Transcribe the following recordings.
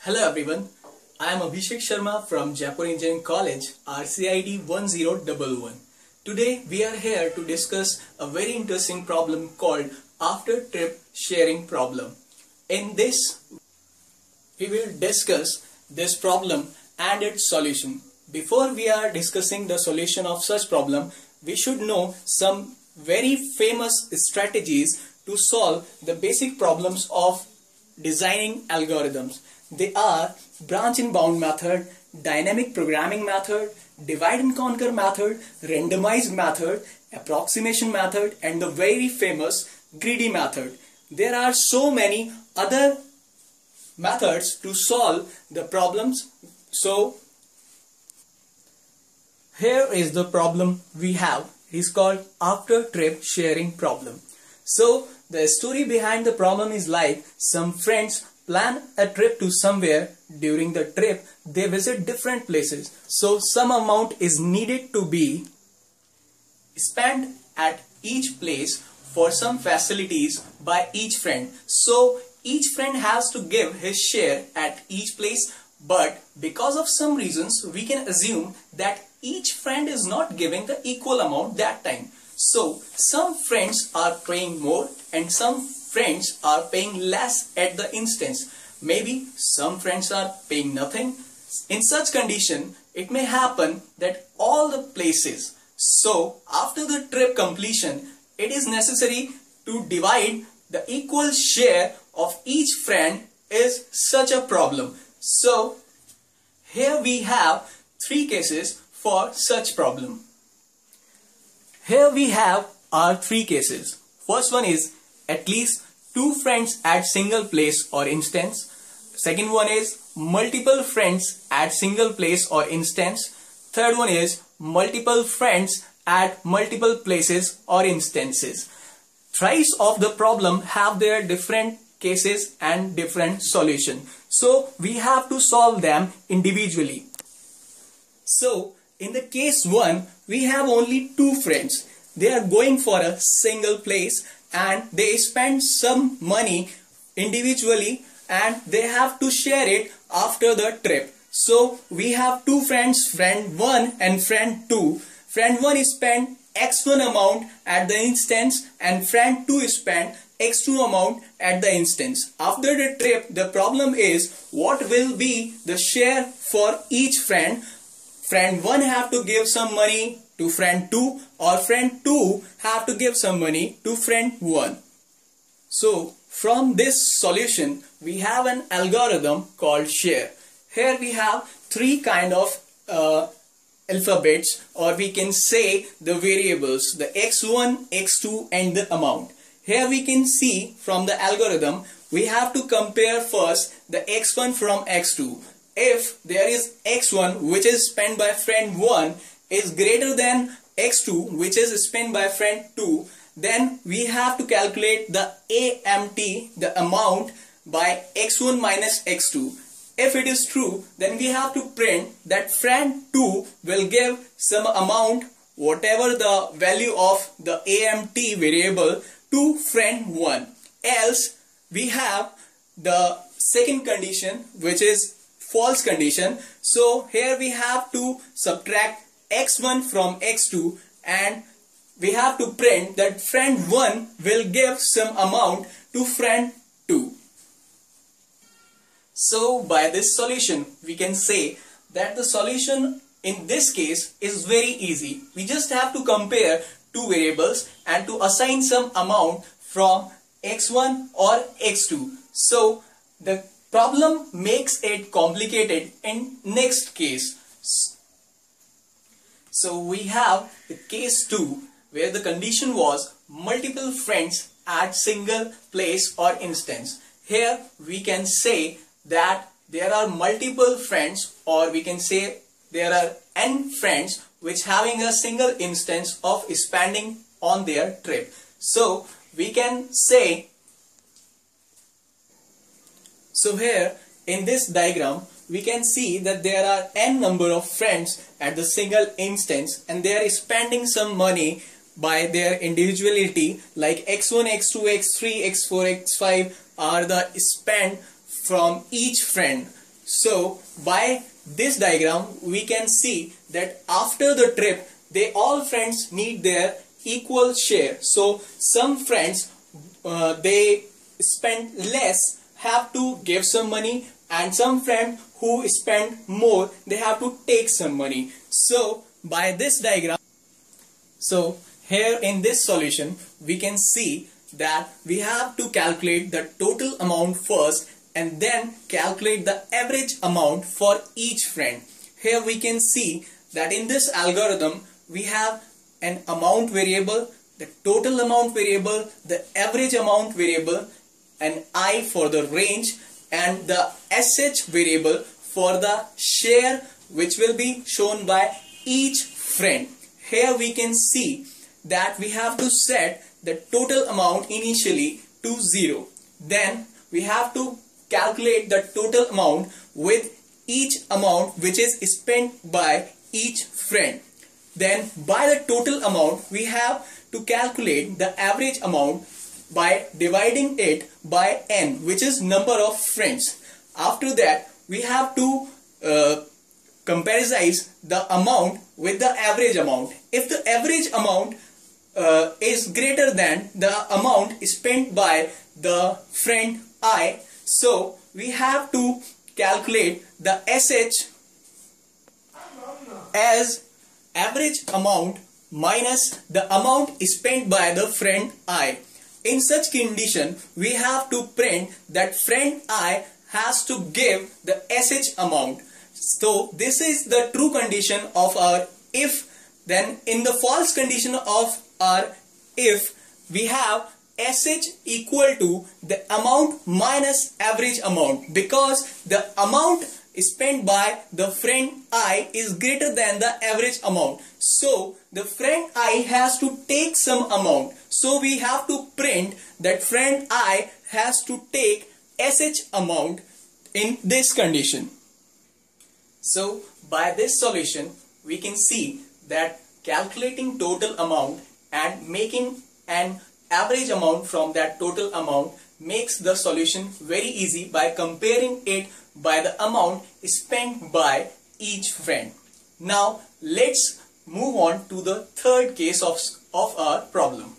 Hello everyone, I am Abhishek Sharma from Jaipur Engineering College, RCID 1011. Today we are here to discuss a very interesting problem called after trip sharing problem. In this, we will discuss this problem and its solution. Before we are discussing the solution of such problem, we should know some very famous strategies to solve the basic problems of designing algorithms. They are branch and bound method, dynamic programming method, divide and conquer method, randomized method, approximation method, and the very famous greedy method. There are so many other methods to solve the problems. So here is the problem we have. It is called after trip sharing problem. So the story behind the problem is like some friends plan a trip to somewhere. During the trip they visit different places, so some amount is needed to be spent at each place for some facilities by each friend. So each friend has to give his share at each place, but because of some reasons we can assume that each friend is not giving the equal amount that time. So some friends are paying more and some friends are paying less at the instance. Maybe some friends are paying nothing. In such condition, it may happen that all the places. So after the trip completion, it is necessary to divide the equal share of each friend is such a problem. So here we have three cases for such problem. Here we have our three cases. First one is at least two friends at single place or instance. Second one is multiple friends at single place or instance. Third one is multiple friends at multiple places or instances. Thrice of the problem have their different cases and different solution. So we have to solve them individually. So in the case 1, we have only two friends. They are going for a single place and they spend some money individually and they have to share it after the trip. So we have two friends, friend 1 and friend 2. Friend 1 spent x1 amount at the instance and friend 2 spent x2 amount at the instance. After the trip, the problem is what will be the share for each friend. Friend 1 have to give some money to friend 2 or friend 2 have to give some money to friend 1. So from this solution we have an algorithm called share. Here we have three kind of alphabets, or we can say the variables, the x1, x2 and the amount. Here we can see from the algorithm we have to compare first the x1 from x2. If there is x1 which is spent by friend 1 is greater than x2 which is spent by friend 2, then we have to calculate the AMT, the amount, by x1 minus x2. If it is true, then we have to print that friend 2 will give some amount, whatever the value of the AMT variable, to friend 1. Else we have the second condition which is false condition. So here we have to subtract x1 from x2 and we have to print that friend 1 will give some amount to friend 2. So by this solution we can say that the solution in this case is very easy. We just have to compare two variables and to assign some amount from x1 or x2. So the problem makes it complicated in next case. So we have the case 2 where the condition was multiple friends at single place or instance. Here we can say that there are multiple friends, or we can say there are n friends which having a single instance of spending on their trip. So we can say, so here in this diagram we can see that there are n number of friends at the single instance and they are spending some money by their individuality, like x1, x2, x3, x4, x5 are the spend from each friend. So by this diagram we can see that after the trip all friends need their equal share. So some friends they spend less have to give some money, and some friends who spend more they have to take some money. So by this diagram, so here in this solution we can see that we have to calculate the total amount first and then calculate the average amount for each friend. Here we can see that in this algorithm we have an amount variable, the total amount variable, the average amount variable, an I for the range, and the SH variable for the share, which will be shown by each friend. Here we can see that we have to set the total amount initially to 0. Then we have to calculate the total amount with each amount which is spent by each friend. Then by the total amount we have to calculate the average amount by dividing it by n, which is number of friends. After that we have to comparisize the amount with the average amount. If the average amount is greater than the amount spent by the friend I, so we have to calculate the SH as average amount minus the amount spent by the friend I. In such condition, we have to print that friend I has to give the SH amount. So this is the true condition of our if. Then in the false condition of our if, we have SH equal to the amount minus average amount, because the amount spent by the friend I is greater than the average amount. So the friend I has to take some amount. So we have to print that friend I has to take SH amount in this condition. So by this solution we can see that calculating total amount and making an average amount from that total amount makes the solution very easy by comparing it by the amount spent by each friend. Now let's move on to the third case of our problem.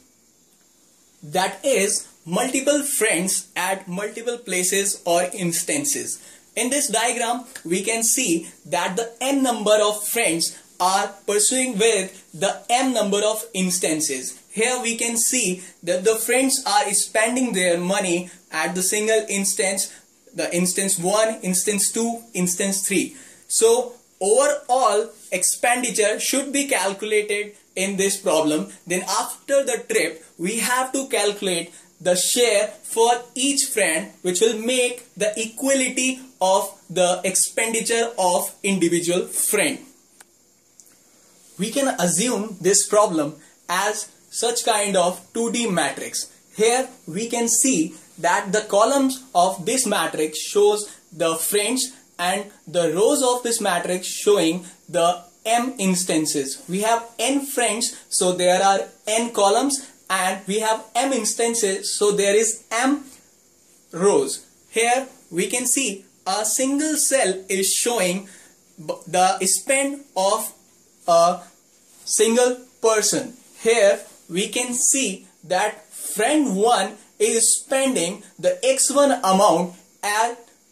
That is multiple friends at multiple places or instances. In this diagram we can see that the n number of friends are pursuing with the m number of instances. Here we can see that the friends are spending their money at the single instance, the instance 1, instance 2, instance 3. So overall expenditure should be calculated in this problem. Then after the trip we have to calculate the share for each friend, which will make the equality of the expenditure of individual friend. We can assume this problem as such kind of 2D matrix. Here we can see that the columns of this matrix shows the friends and the rows of this matrix showing the m instances. We have n friends, so there are n columns, and we have m instances, so there is m rows. Here we can see a single cell is showing the spend of a single person. Here we can see that friend 1 is spending the x1 amount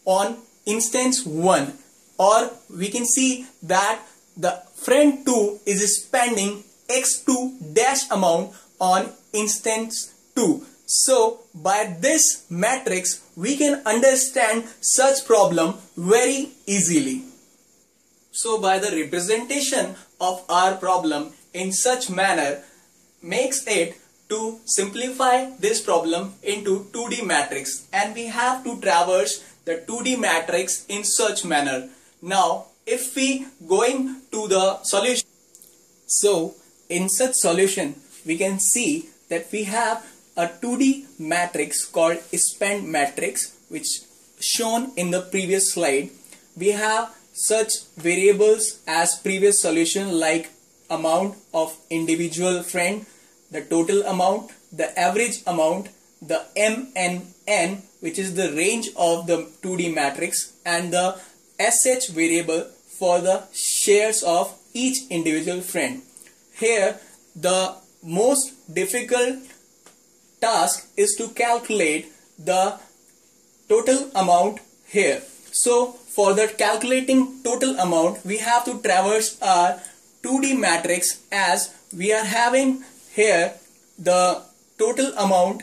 on instance 1, or we can see that the friend 2 is spending x2 dash amount on instance 2. So by this matrix we can understand such problem very easily. So by the representation of our problem in such manner makes it to simplify this problem into 2D matrix, and we have to traverse the 2D matrix in such manner. Now if we going to the solution, so in such solution we can see that we have a 2D matrix called spend matrix, which shown in the previous slide. We have such variables as previous solution, like amount of individual friend, the total amount, the average amount, the m and n, which is the range of the 2D matrix, and the sh variable for the shares of each individual friend. Here the most difficult task is to calculate the total amount here. So for the calculating total amount, we have to traverse our 2D matrix, as we are having here the total amount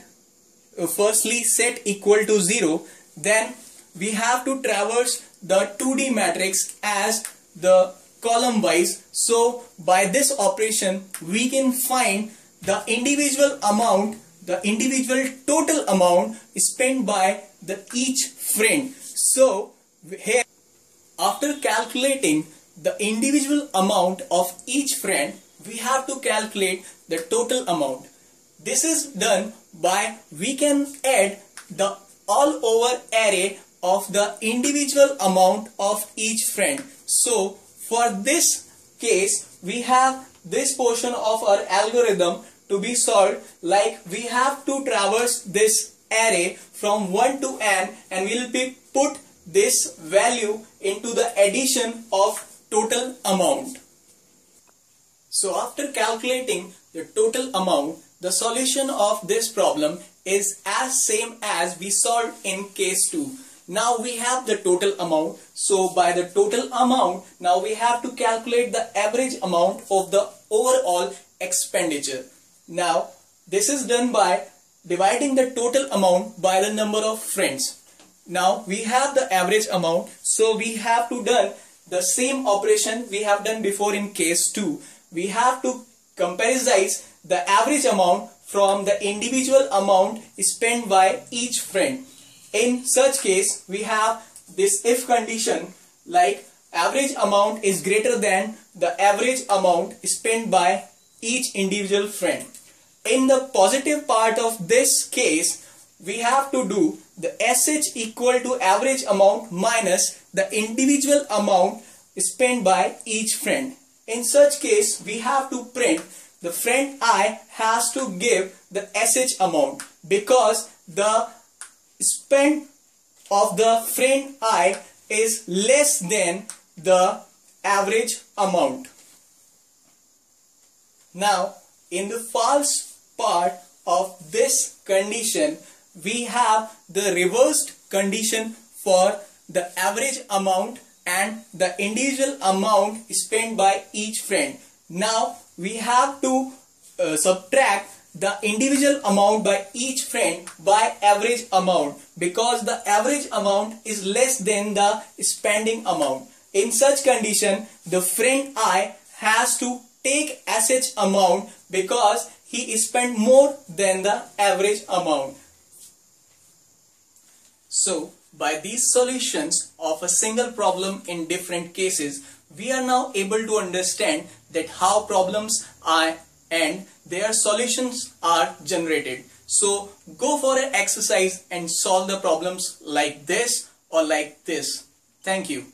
firstly set equal to 0. Then we have to traverse the 2D matrix as the column wise. So by this operation we can find the individual amount, the individual total amount spent by each friend. So here, after calculating the individual amount of each friend, we have to calculate the total amount. This is done by we can add the all over array of the individual amount of each friend. So for this case, we have this portion of our algorithm to be solved, like we have to traverse this array from 1 to n, and we will put this value into the addition of total amount. So after calculating the total amount, the solution of this problem is as same as we solved in case 2. Now we have the total amount. So by the total amount, now we have to calculate the average amount of the overall expenditure. Now this is done by dividing the total amount by the number of friends. Now we have the average amount, so we have to done the same operation we have done before in case 2. We have to comparisize the average amount from the individual amount spent by each friend. In such case, we have this if condition, like average amount is greater than the average amount spent by each individual friend. In the positive part of this case, we have to do the sh equal to average amount minus the individual amount spent by each friend. In such case, we have to print the friend I has to give the sh amount, because the spend of the friend I is less than the average amount. Now in the false part of this condition, we have the reversed condition for the average amount and the individual amount spent by each friend. Now we have to subtract the individual amount by each friend by average amount, because the average amount is less than the spending amount. In such condition, the friend I has to take sh amount because he spent more than the average amount. So by these solutions of a single problem in different cases, we are now able to understand that how problems are and their solutions are generated. So go for an exercise and solve the problems like this or like this. Thank you.